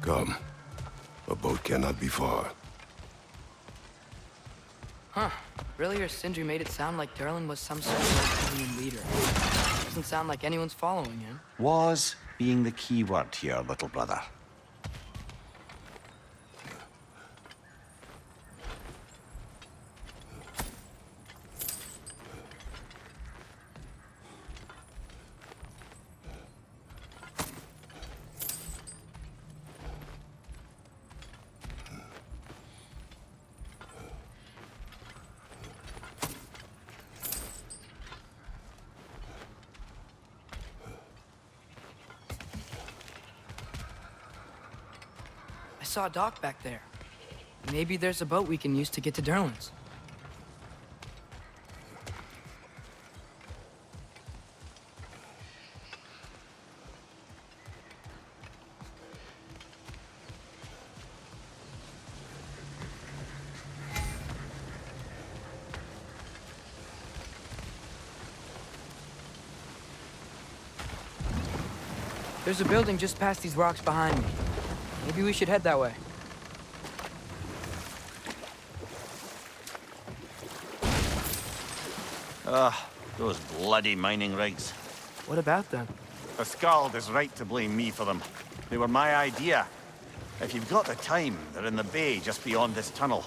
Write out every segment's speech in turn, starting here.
Come. A boat cannot be far. Huh. Earlier, Sindri made it sound like Durlin was some sort of Arthurian leader. Doesn't sound like anyone's following him. Was being the key word here, little brother. I saw a dock back there. Maybe there's a boat we can use to get to Durlin's. There's a building just past these rocks behind me. Maybe we should head that way. Those bloody mining rigs. What about them? The Skald is right to blame me for them. They were my idea. If you've got the time, they're in the bay just beyond this tunnel.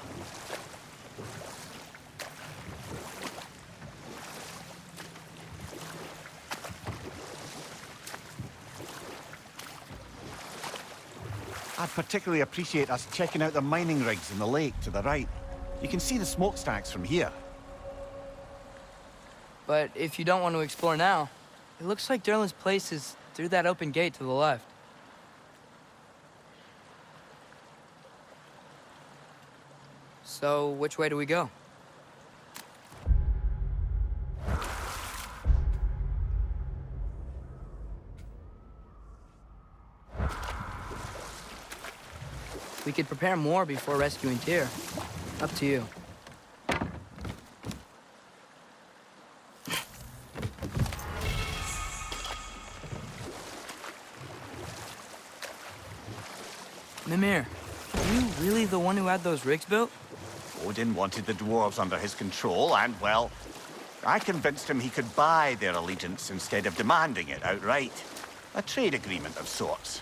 I'd particularly appreciate us checking out the mining rigs in the lake to the right. You can see the smokestacks from here. But if you don't want to explore now, it looks like Durlin's place is through that open gate to the left. So, which way do we go? We could prepare more before rescuing Tyr. Up to you. Mimir, are you really the one who had those rigs built? Odin wanted the dwarves under his control, and, well, I convinced him he could buy their allegiance instead of demanding it outright. A trade agreement of sorts.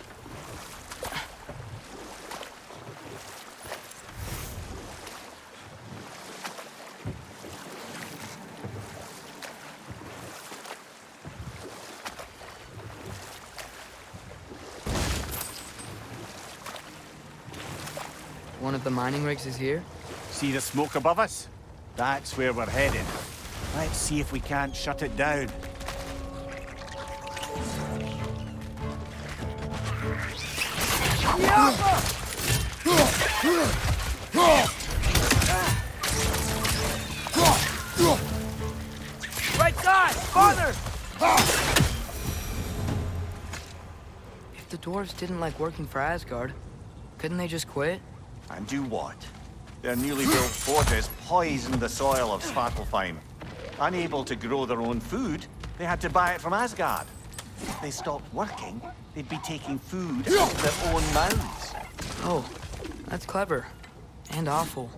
One of the mining rigs is here? See the smoke above us? That's where we're headed. Let's see if we can't shut it down. Right side! Farther! If the dwarves didn't like working for Asgard, couldn't they just quit? And do what? Their newly built fortress poisoned the soil of Svartalheim. Unable to grow their own food, they had to buy it from Asgard. If they stopped working, they'd be taking food out of their own mouths. Oh, that's clever. And awful.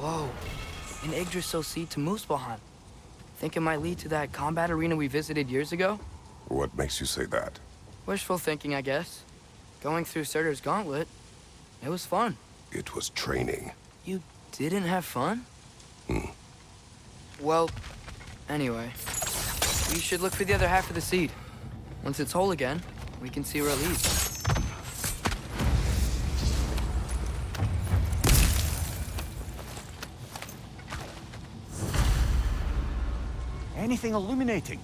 Whoa, an Yggdrasil seed to Muspelheim. Think it might lead to that combat arena we visited years ago? What makes you say that? Wishful thinking, I guess. Going through Surtur's gauntlet, it was fun. It was training. You didn't have fun? Hmm. Well, anyway. We should look for the other half of the seed. Once it's whole again, we can see where it leads. Anything illuminating?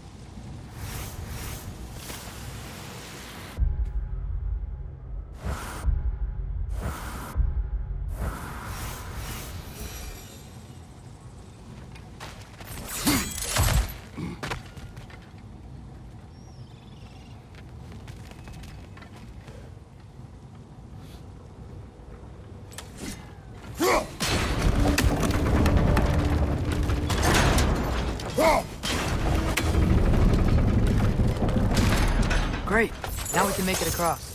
Great. Now we can make it across.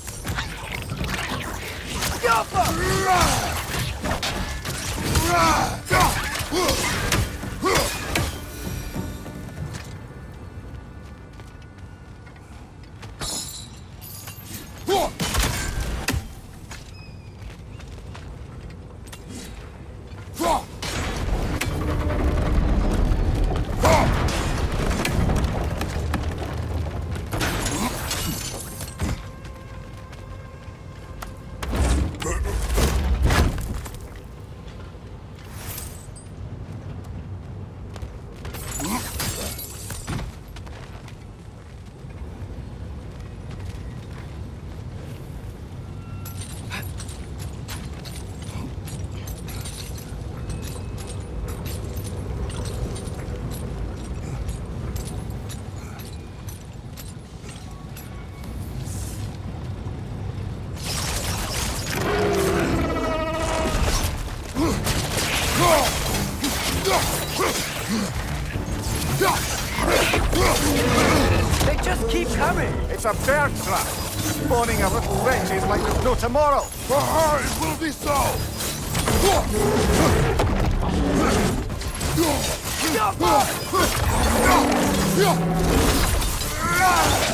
They just keep coming! It's a bird trap! Spawning a little wretches like there's no tomorrow! It will be so!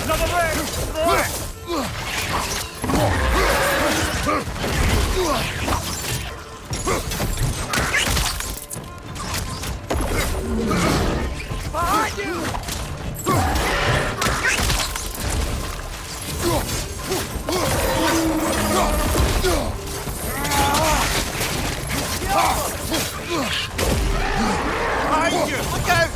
Another wretch! Behind you! Behind you! Look out!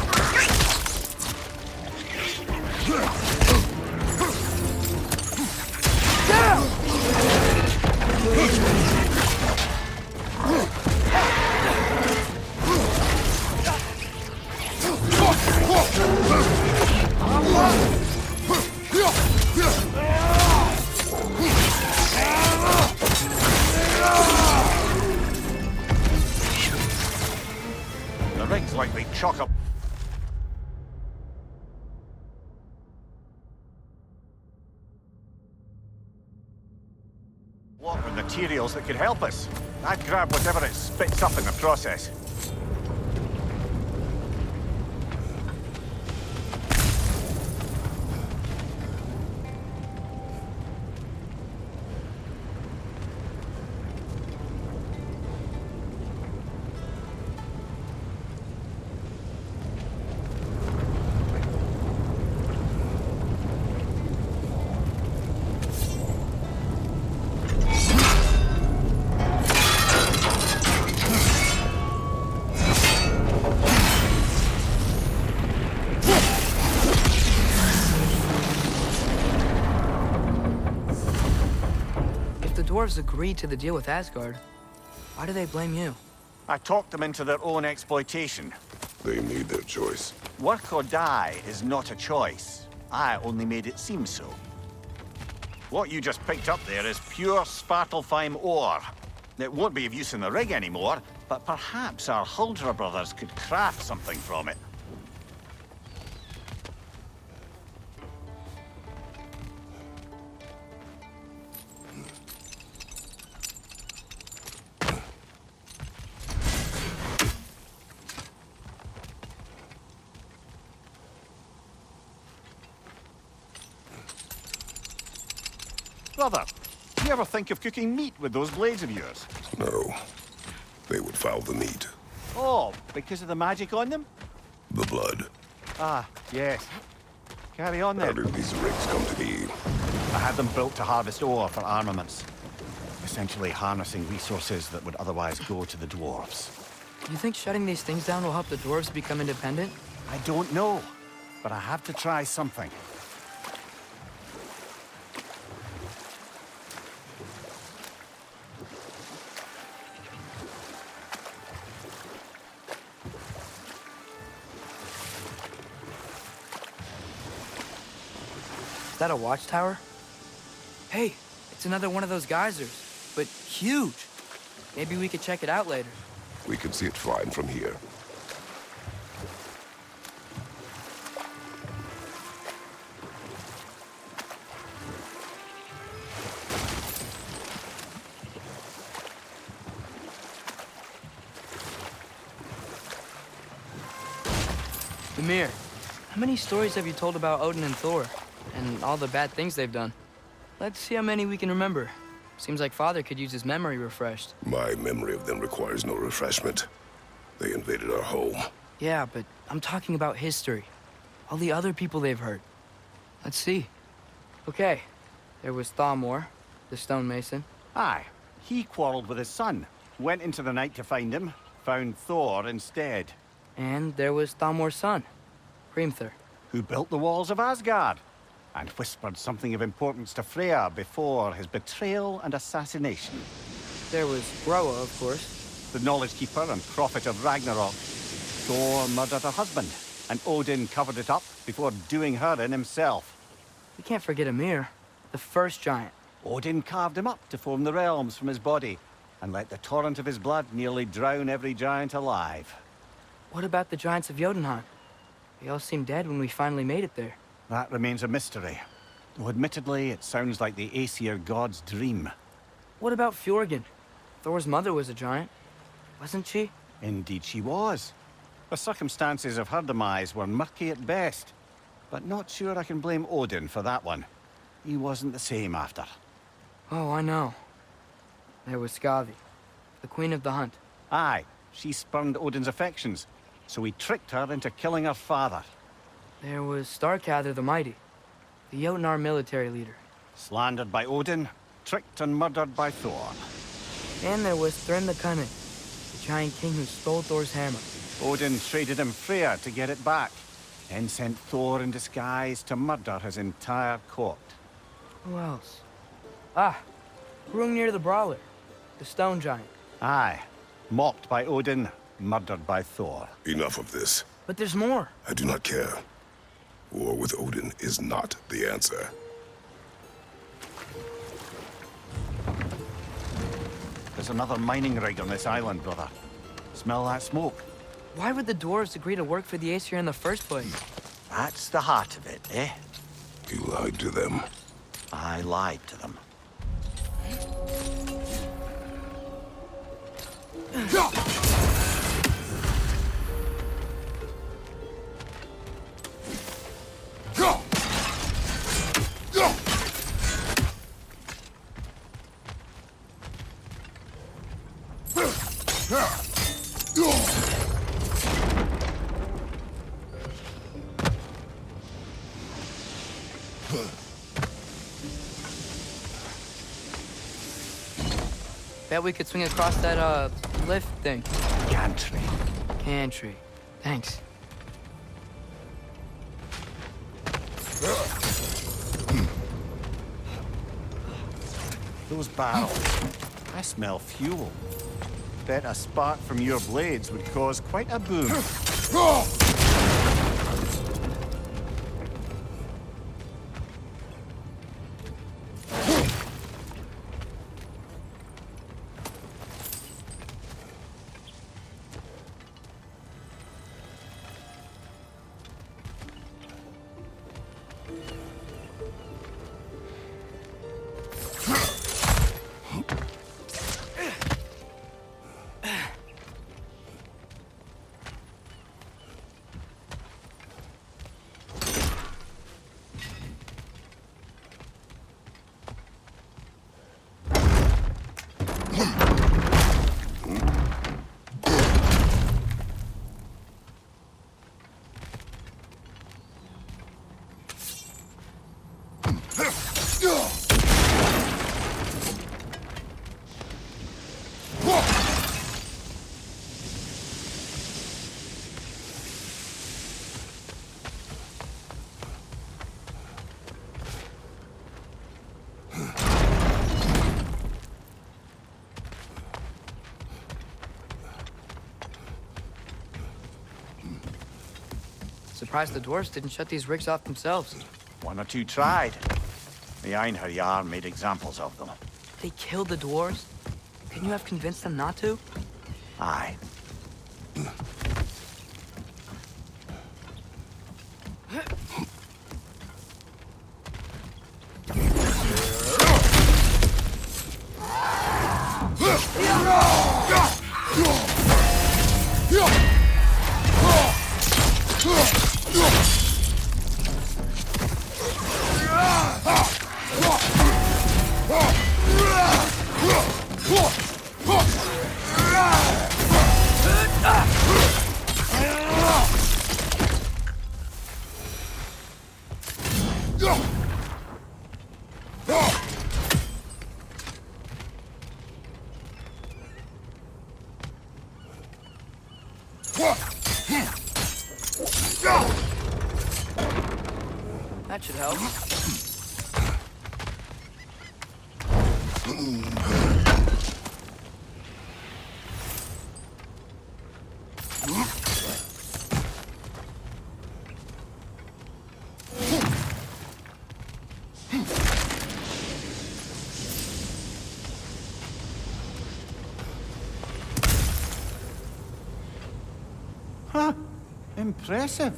The rig's like they chuck up. What with materials that could help us? I'd grab whatever it spits up in the process. Dwarves agreed to the deal with Asgard. Why do they blame you? I talked them into their own exploitation. They made their choice. Work or die is not a choice. I only made it seem so. What you just picked up there is pure Svartalfheim ore. It won't be of use in the rig anymore, but perhaps our Huldra brothers could craft something from it. Brother, do you ever think of cooking meat with those blades of yours? No. They would foul the meat. Oh, because of the magic on them? The blood. Ah, yes. Carry on How then. did these rigs come to be? I had them built to harvest ore for armaments. Essentially harnessing resources that would otherwise go to the dwarves. You think shutting these things down will help the dwarves become independent? I don't know, but I have to try something. Is that a watchtower? Hey, it's another one of those geysers, but huge. Maybe we could check it out later. We can see it fine from here. Ymir, how many stories have you told about Odin and Thor? And all the bad things they've done? Let's see how many we can remember. Seems like Father could use his memory refreshed. My memory of them requires no refreshment. They invaded our home. Yeah, but I'm talking about history. All the other people they've hurt. Let's see. Okay, there was Thamor, the stonemason. Aye, he quarreled with his son. Went into the night to find him. Found Thor instead. And there was Thamor's son, Hrimthur. Who built the walls of Asgard. And whispered something of importance to Freya before his betrayal and assassination. There was Groa, of course. The knowledge keeper and prophet of Ragnarok. Thor murdered her husband, and Odin covered it up before doing her in himself. We can't forget Ymir, the first giant. Odin carved him up to form the realms from his body, and let the torrent of his blood nearly drown every giant alive. What about the giants of Jotunheim? They all seemed dead when we finally made it there. That remains a mystery. Though admittedly, it sounds like the Aesir god's dream. What about Fjorgyn? Thor's mother was a giant, wasn't she? Indeed she was. The circumstances of her demise were murky at best. But not sure I can blame Odin for that one. He wasn't the same after. Oh, I know. There was Skavi, the queen of the hunt. Aye, she spurned Odin's affections, so he tricked her into killing her father. There was Starkather the Mighty, the Jotnar military leader. Slandered by Odin, tricked and murdered by Thor. And there was Thrym the Cunning, the giant king who stole Thor's hammer. Odin traded him Freya to get it back, then sent Thor in disguise to murder his entire court. Who else? Ah, Hrungnir the Brawler, the stone giant. Aye, mocked by Odin, murdered by Thor. Enough of this. But there's more. I do not care. War with Odin is not the answer. There's another mining rig on this island, brother. Smell that smoke? Why would the dwarves agree to work for the Aesir in the first place? That's the heart of it, eh? You lied to them. I lied to them. Bet we could swing across that, lift thing. Gantry. Cantry. Thanks. Those barrels. I smell fuel. Bet a spark from your blades would cause quite a boom. Surprised the dwarves didn't shut these rigs off themselves. One or two tried. The Einherjar made examples of them. They killed the dwarves? Couldn't you have convinced them not to? Aye. That should help. Huh. Impressive.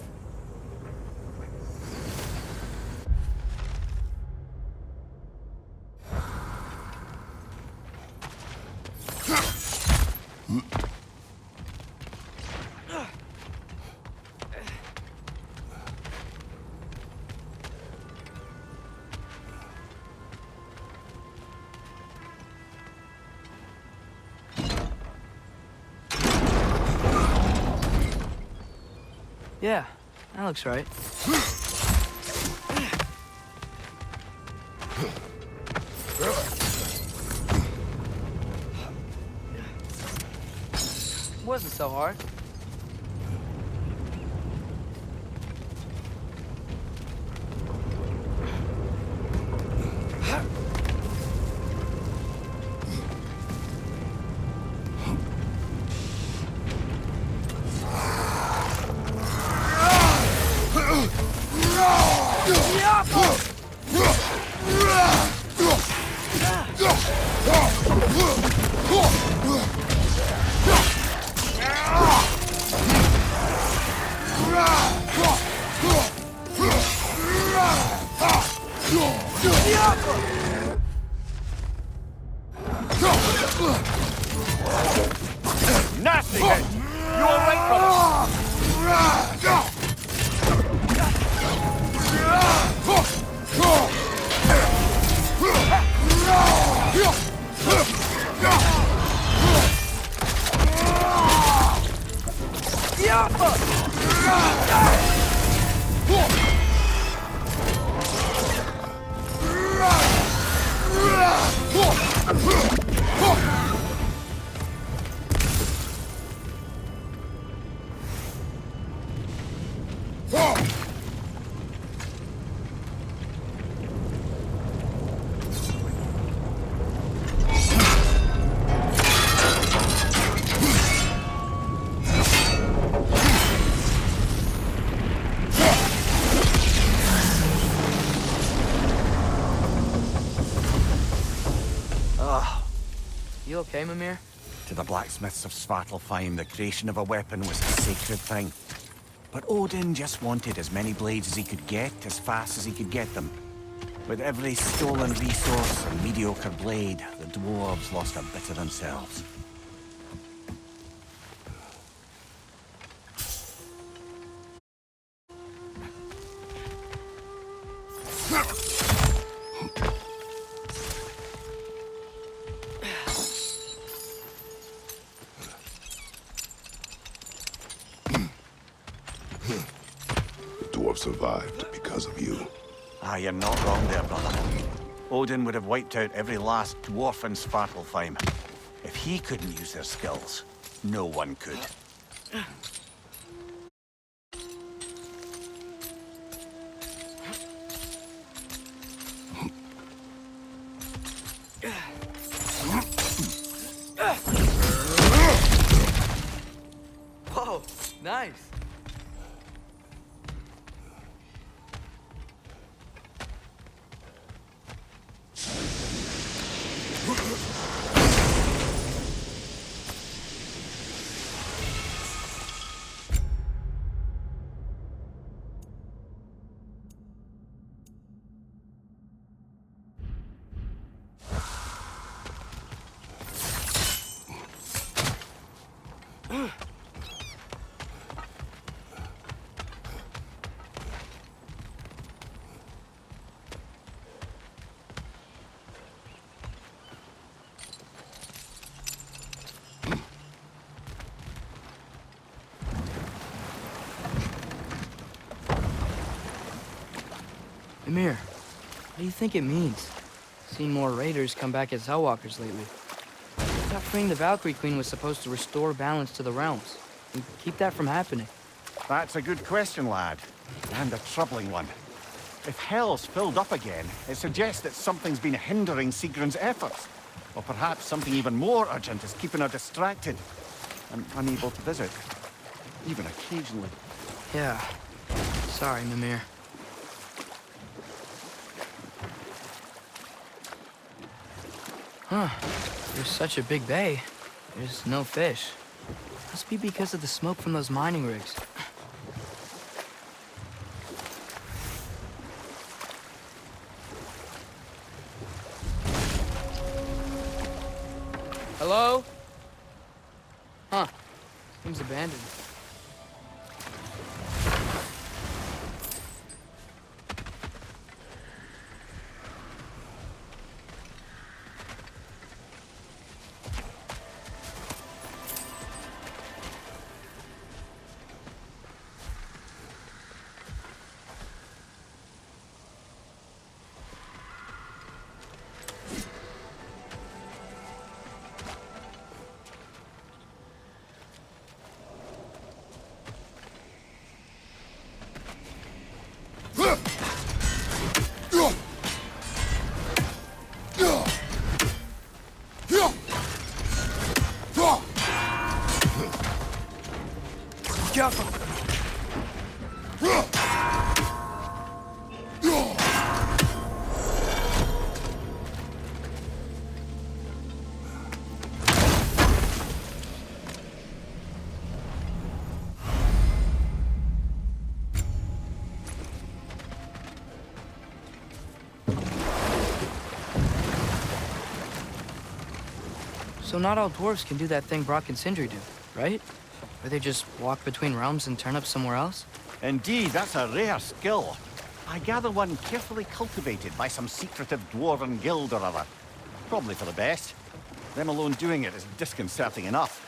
Yeah, that looks right. Wasn't so hard. Nasty hit! You all right, brother? You okay, Mimir? To the blacksmiths of Svartalfheim, the creation of a weapon was a sacred thing. But Odin just wanted as many blades as he could get, as fast as he could get them. With every stolen resource and mediocre blade, the dwarves lost a bit of themselves. The dwarf survived because of you. Ah, you're not wrong there, brother. Odin would have wiped out every last dwarf in Svartalfheim. If he couldn't use their skills, no one could. Whoa, nice. Emir, what do you think it means? Seen more raiders come back as Hellwalkers lately. I thought freeing the Valkyrie Queen was supposed to restore balance to the realms and keep that from happening. That's a good question, lad. And a troubling one. If Hell's filled up again, it suggests that something's been hindering Sigrun's efforts. Or perhaps something even more urgent is keeping her distracted and unable to visit. Even occasionally. Yeah. Sorry, Mimir. Huh. There's such a big bay. There's no fish. Must be because of the smoke from those mining rigs. Hello? Huh. Seems abandoned. Careful. So not all dwarves can do that thing Brock and Sindri do, right? Where they just walk between realms and turn up somewhere else? Indeed, that's a rare skill. I gather one carefully cultivated by some secretive dwarven guild or other. Probably for the best. Them alone doing it is disconcerting enough.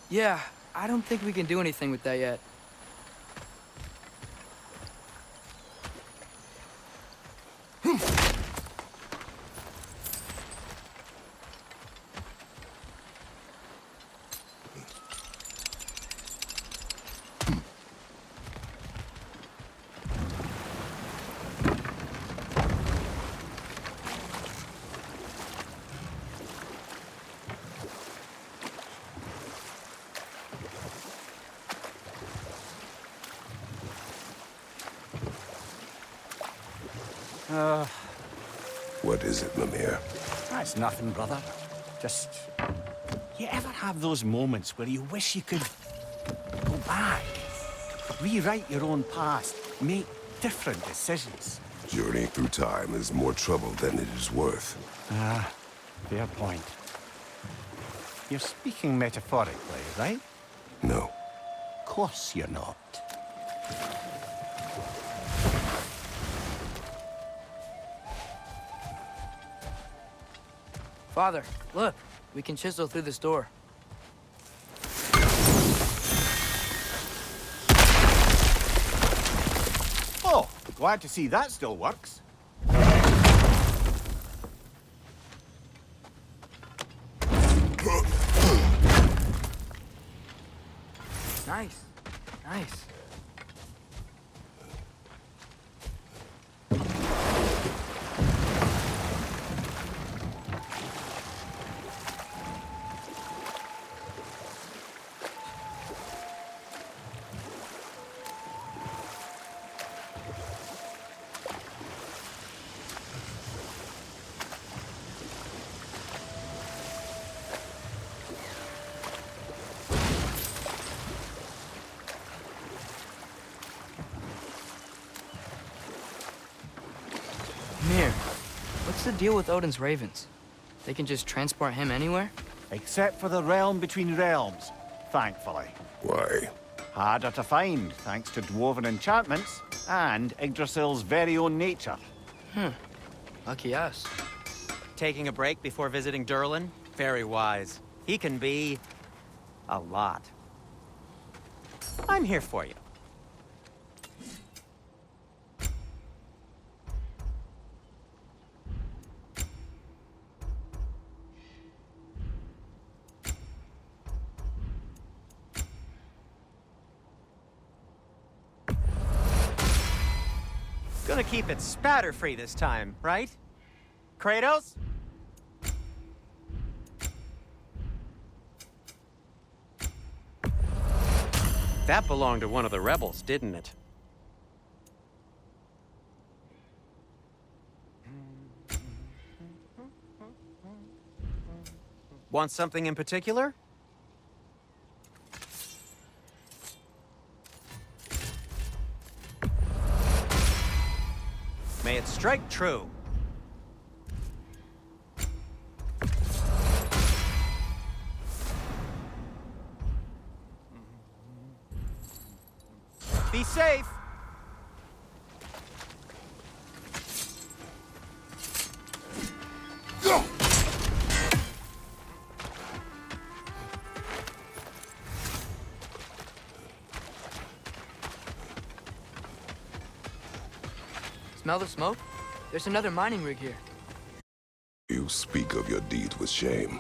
Yeah, I don't think we can do anything with that yet. What is it, Mimir? That's nothing, brother. Just... You ever have those moments where you wish you could go back? Rewrite your own past, make different decisions? Journeying through time is more trouble than it is worth. Ah, fair point. You're speaking metaphorically, right? No. Of course you're not. Father, look. We can chisel through this door. Oh, glad to see that still works. Nice. Nice. the deal with Odin's ravens? They can just transport him anywhere? Except for the realm between realms, thankfully. Why? Harder to find, thanks to dwarven enchantments and Yggdrasil's very own nature. Lucky us. Taking a break before visiting Durlin? Very wise. He can be... a lot. I'm here for you. Gonna keep it spatter-free this time, right? Kratos? That belonged to one of the rebels, didn't it? Want something in particular? May it strike true. Be safe. Smell the smoke? There's another mining rig here. You speak of your deeds with shame.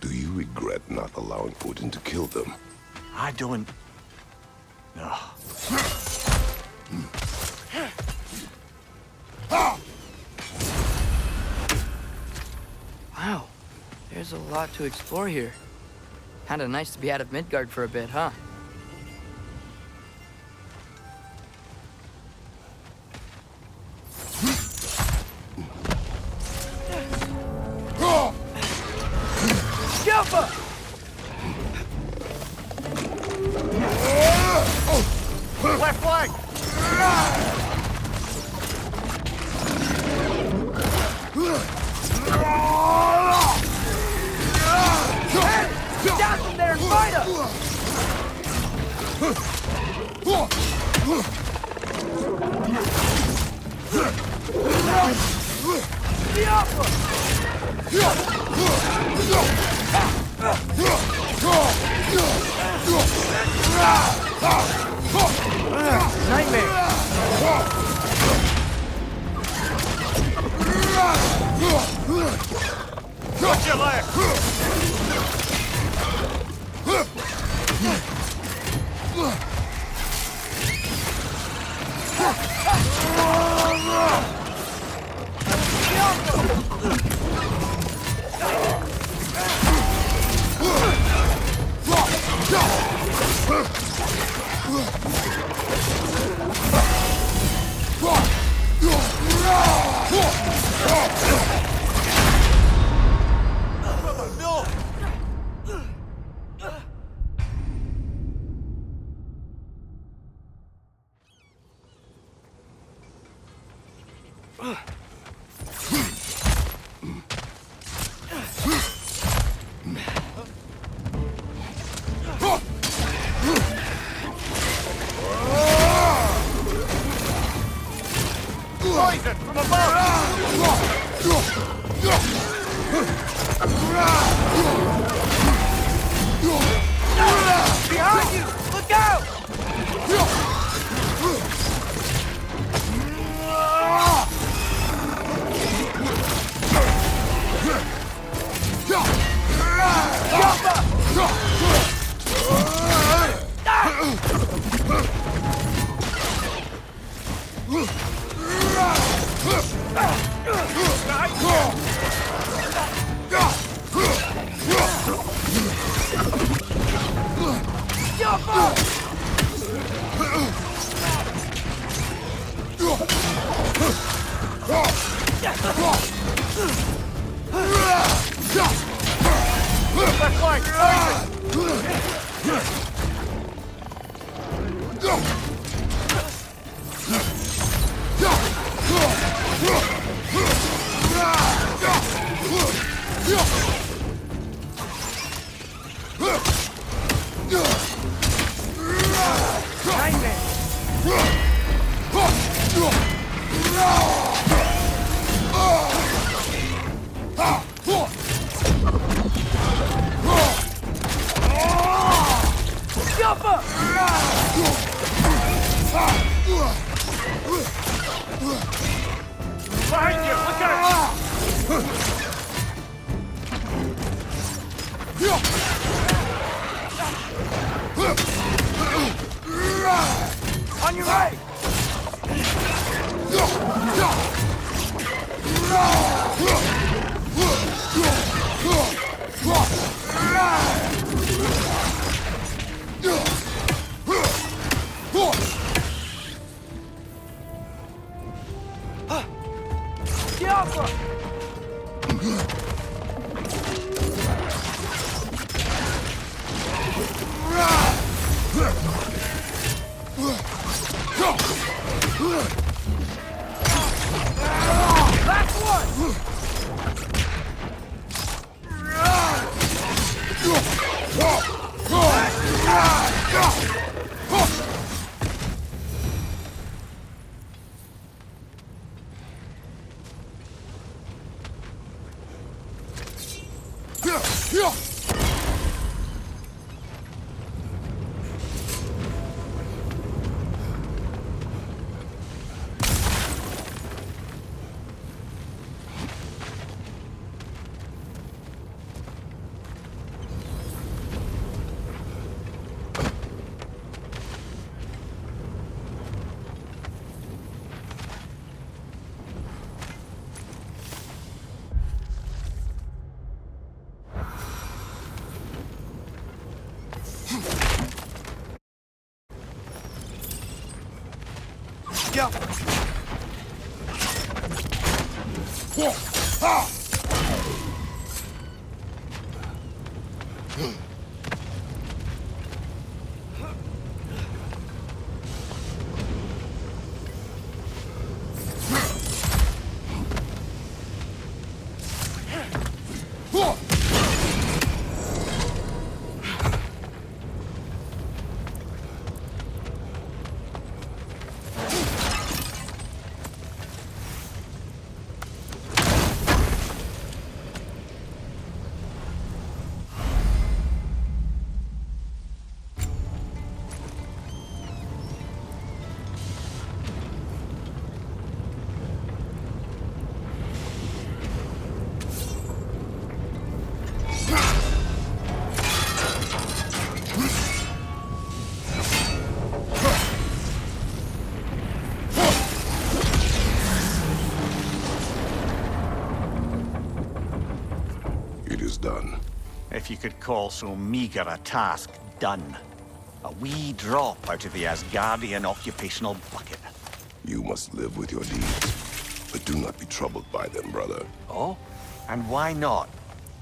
Do you regret not allowing Odin to kill them? I don't... No. Wow, there's a lot to explore here. Kinda nice to be out of Midgard for a bit, huh? Jumper! Left flank! Hey! Down from there and fight us! The Nightmare! Watch your leg! Poison from above! Behind you! Look out! Left flank! Behind you! Look out! On your right! Done. If you could call so meager a task done. A wee drop out of the Asgardian occupational bucket. You must live with your deeds, but do not be troubled by them, brother. Oh? And why not?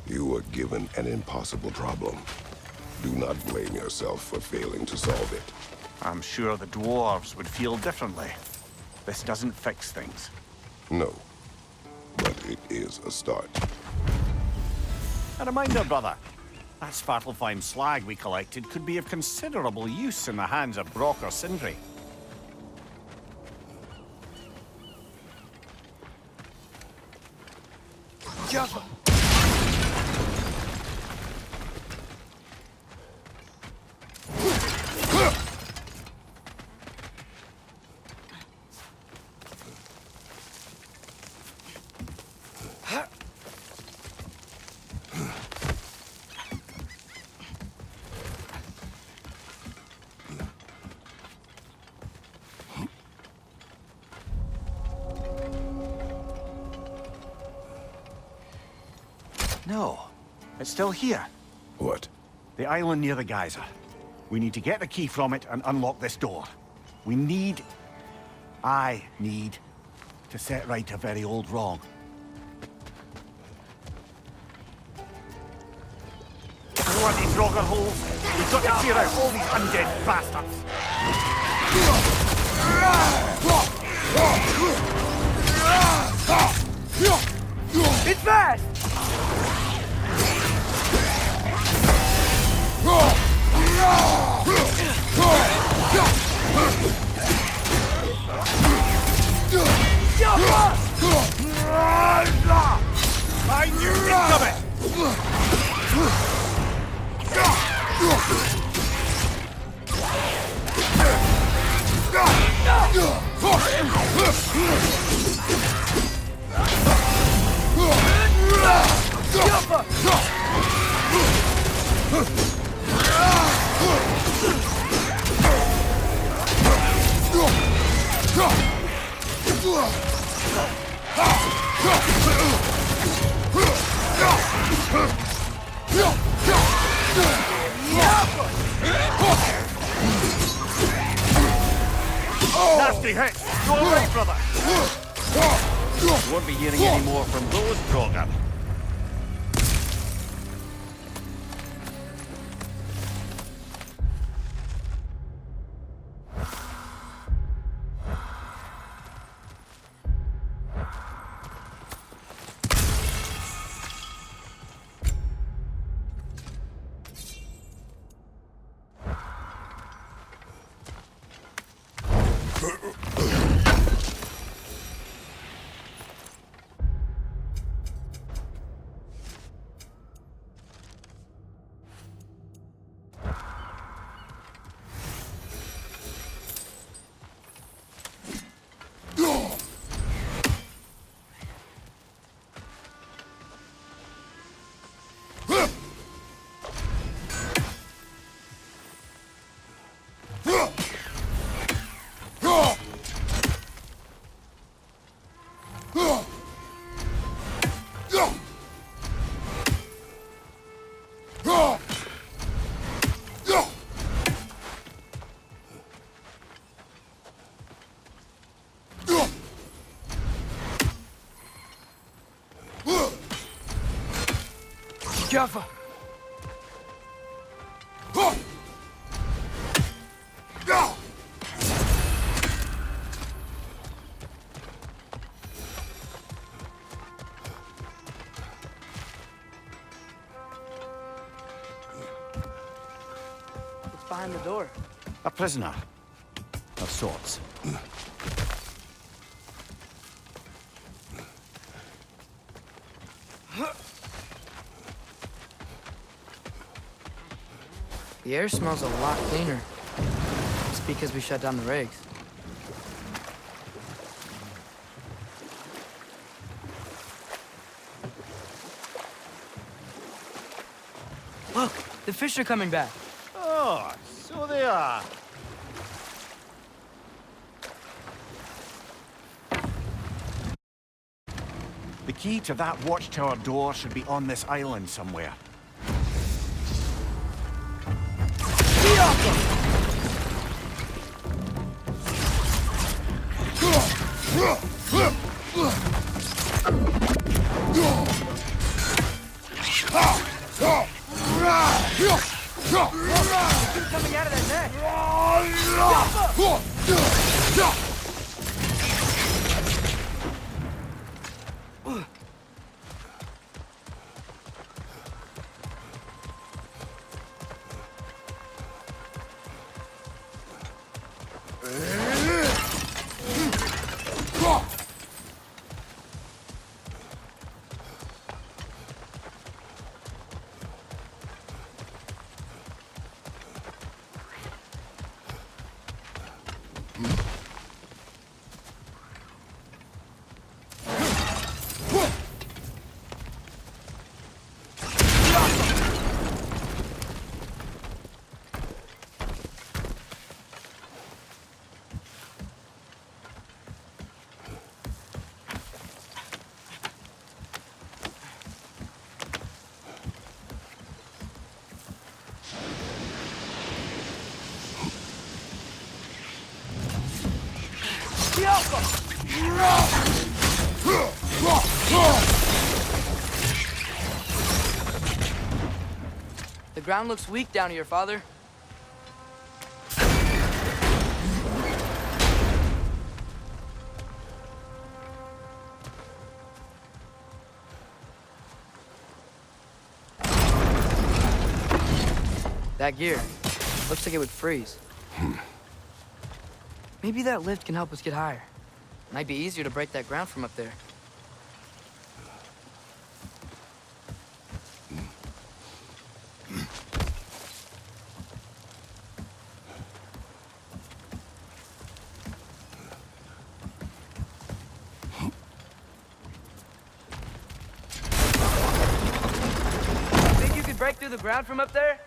You were given an impossible problem. Do not blame yourself for failing to solve it. I'm sure the dwarves would feel differently. This doesn't fix things. No, but it is a start. A reminder, brother. That Svartalfheim slag we collected could be of considerable use in the hands of Brock or Sindri. No, it's still here. What? The island near the geyser. We need to get the key from it and unlock this door. I need to set right a very old wrong. Bloody Draugr holes! We've got to clear out all these undead bastards! It's fast! Badly hit. You all right, brother? You won't be hearing any more from those Kroger. Careful. What's behind the door? A prisoner. Of sorts. The air smells a lot cleaner. It's because we shut down the rigs. Look, the fish are coming back. Oh, so they are. The key to that watchtower door should be on this island somewhere. Coming out of that net. The ground looks weak down here, Father. That gear. Looks like it would freeze. Maybe that lift can help us get higher. Might be easier to break that ground from up there. Think you could break through the ground from up there?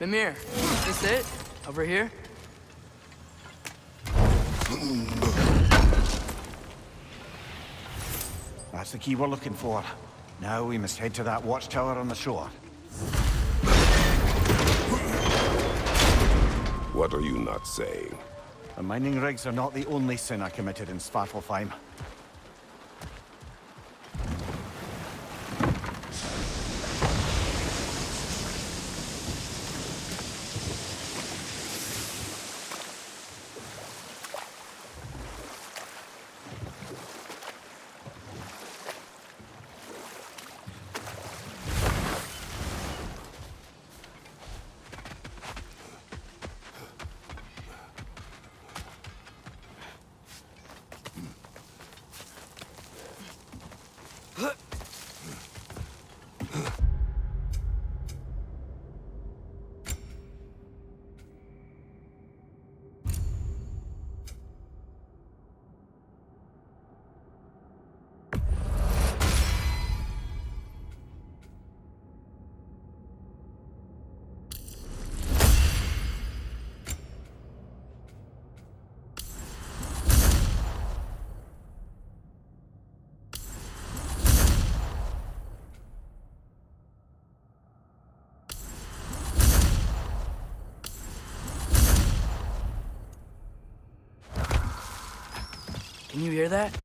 Mimir, is this it? Over here? That's the key we're looking for. Now we must head to that watchtower on the shore. What are you not saying? The mining rigs are not the only sin I committed in Svartalfheim. Can you hear that?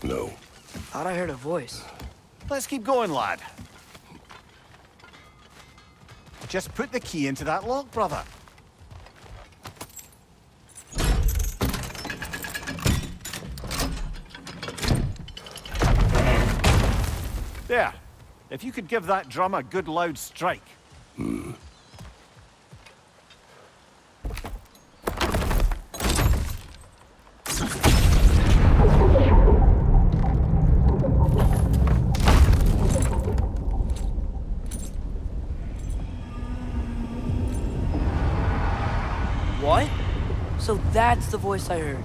No. Thought I heard a voice. Let's keep going, lad. Just put the key into that lock, brother. There. If you could give that drum a good loud strike. What? So that's the voice I heard.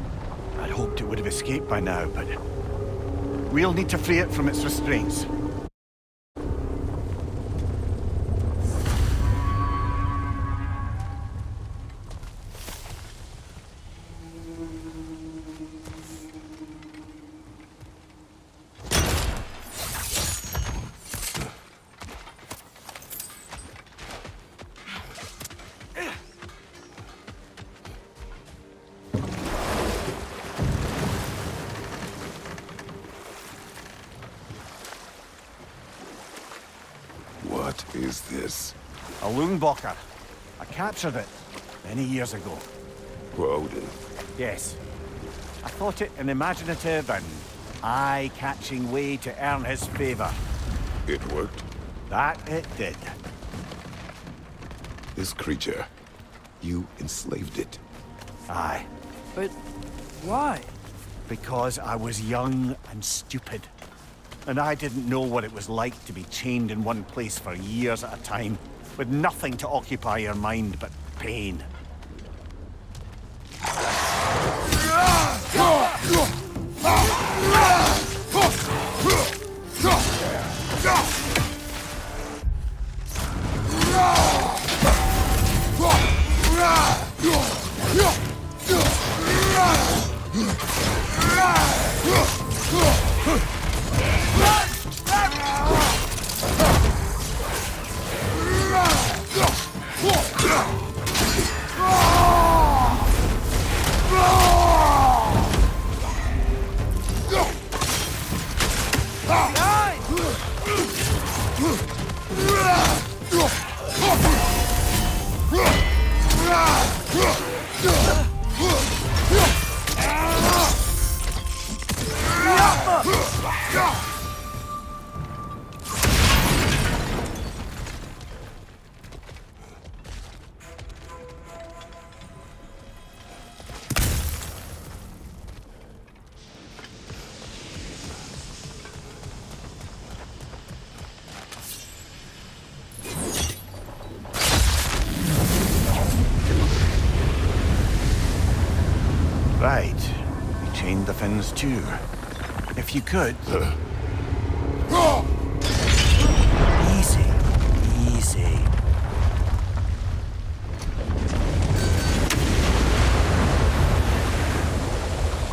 I'd hoped it would have escaped by now, but we'll need to free it from its restraints. What is this? A Loonbocker. I captured it many years ago. For Odin. Yes. I thought it an imaginative and eye-catching way to earn his favor. It worked? That it did. This creature, you enslaved it. Aye. But why? Because I was young and stupid. And I didn't know what it was like to be chained in one place for years at a time, with nothing to occupy your mind but pain. Right. You chained the fins too. If you could... Easy. Easy.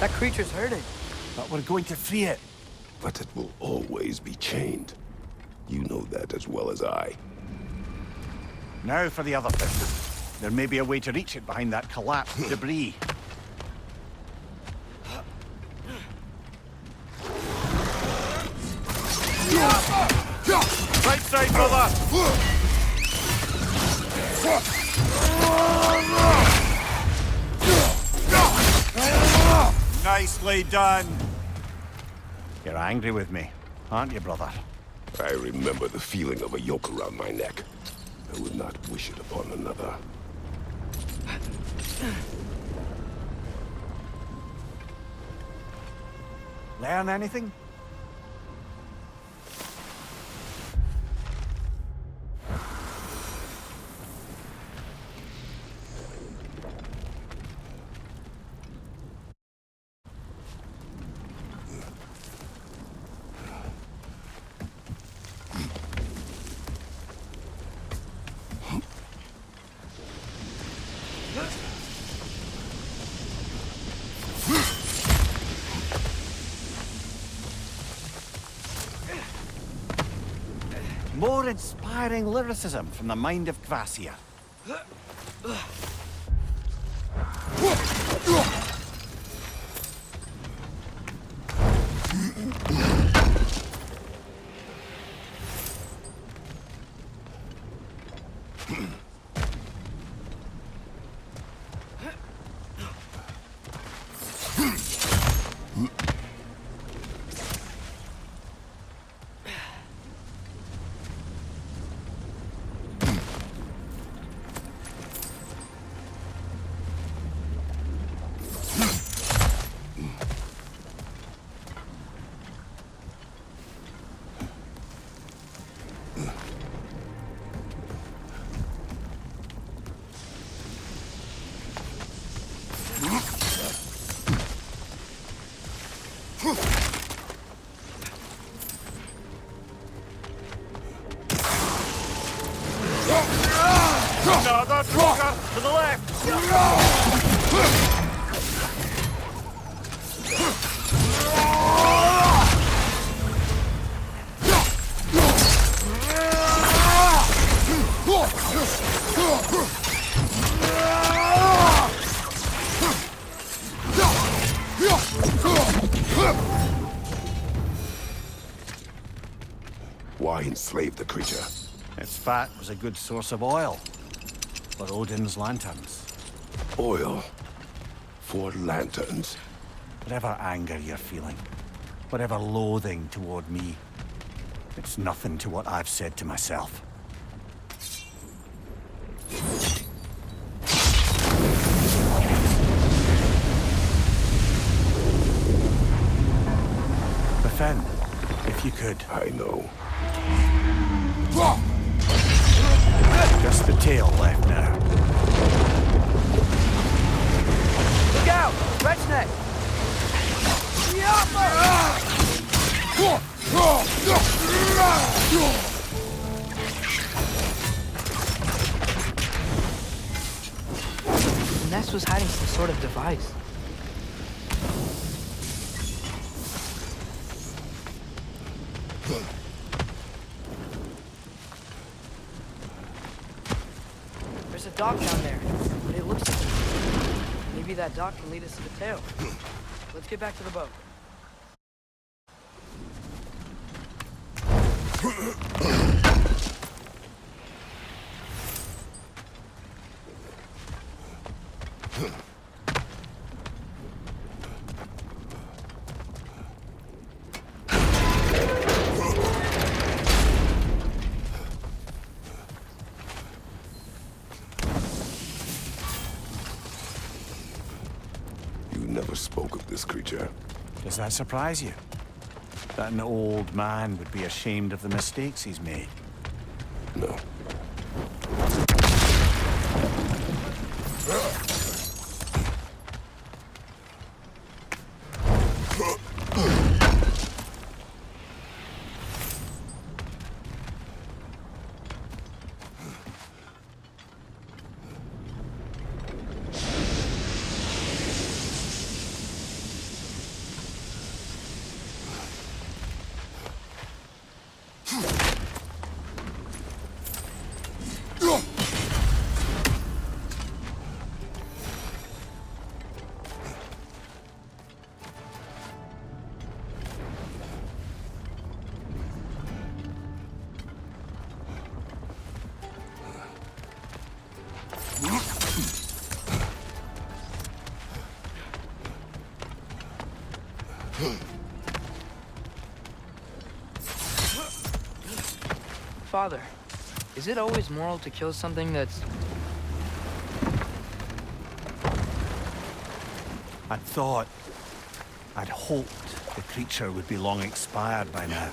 That creature's hurting. But we're going to free it. But it will always be chained. You know that as well as I. Now for the other thing. There may be a way to reach it behind that collapsed debris. Right side, brother! Nicely done. You're angry with me, aren't you, brother? I remember the feeling of a yoke around my neck. I would not wish it upon another. Learn anything? More inspiring lyricism from the mind of Gracia. Another trucker to the left! Why enslave the creature? Its fat was a good source of oil for Odin's lanterns. Oil. For lanterns. Whatever anger you're feeling, whatever loathing toward me, it's nothing to what I've said to myself. Defend, if you could. I know. Just the tail left now. Look out! Red's neck! The nest was hiding some sort of device. There's a dock down there, but it looks like maybe that dock can lead us to the tail. Let's get back to the boat. You never spoke of this creature. Does that surprise you? That an old man would be ashamed of the mistakes he's made? No. father. Is it always moral to kill something that's... I'd hoped the creature would be long expired by now.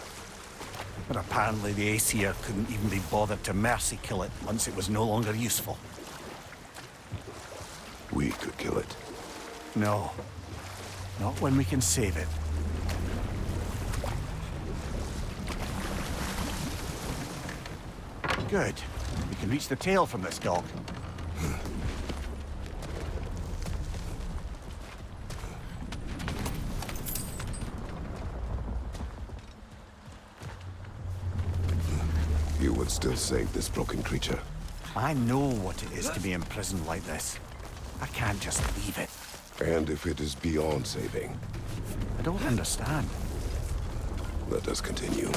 But apparently the Aesir couldn't even be bothered to mercy kill it once it was no longer useful. We could kill it. No. Not when we can save it. Good. We can reach the tail from this dog. You would still save this broken creature. I know what it is to be imprisoned like this. I can't just leave it. And if it is beyond saving, I don't understand. let us continue.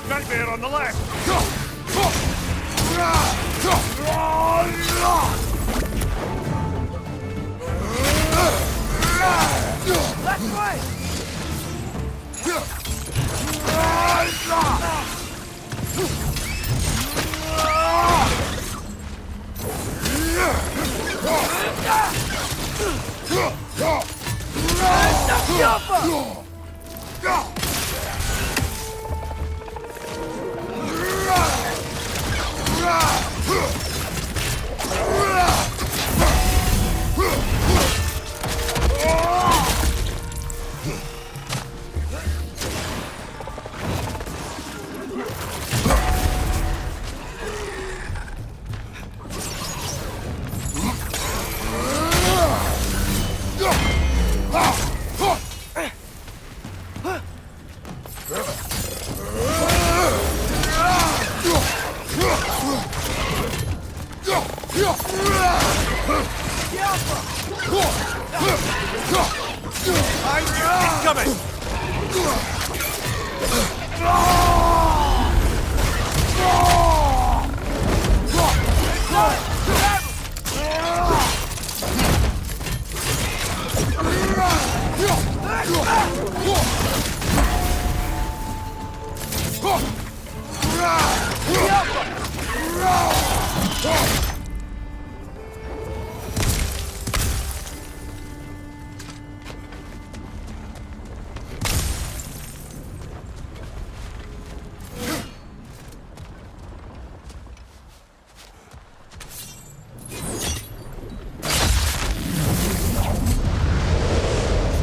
Nightmare on the left! Left way!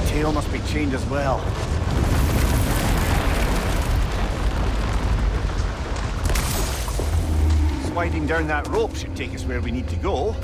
Tail must be chained as well. Sliding down that rope should take us where we need to go.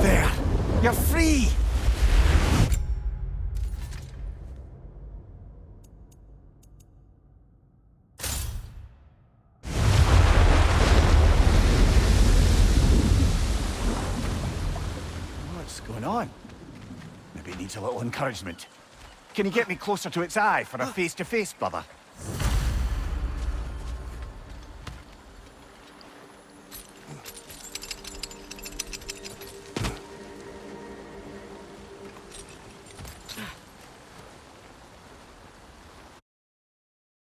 There! You're free! What's going on? Maybe it needs a little encouragement. Can you get me closer to its eye for a face-to-face, brother?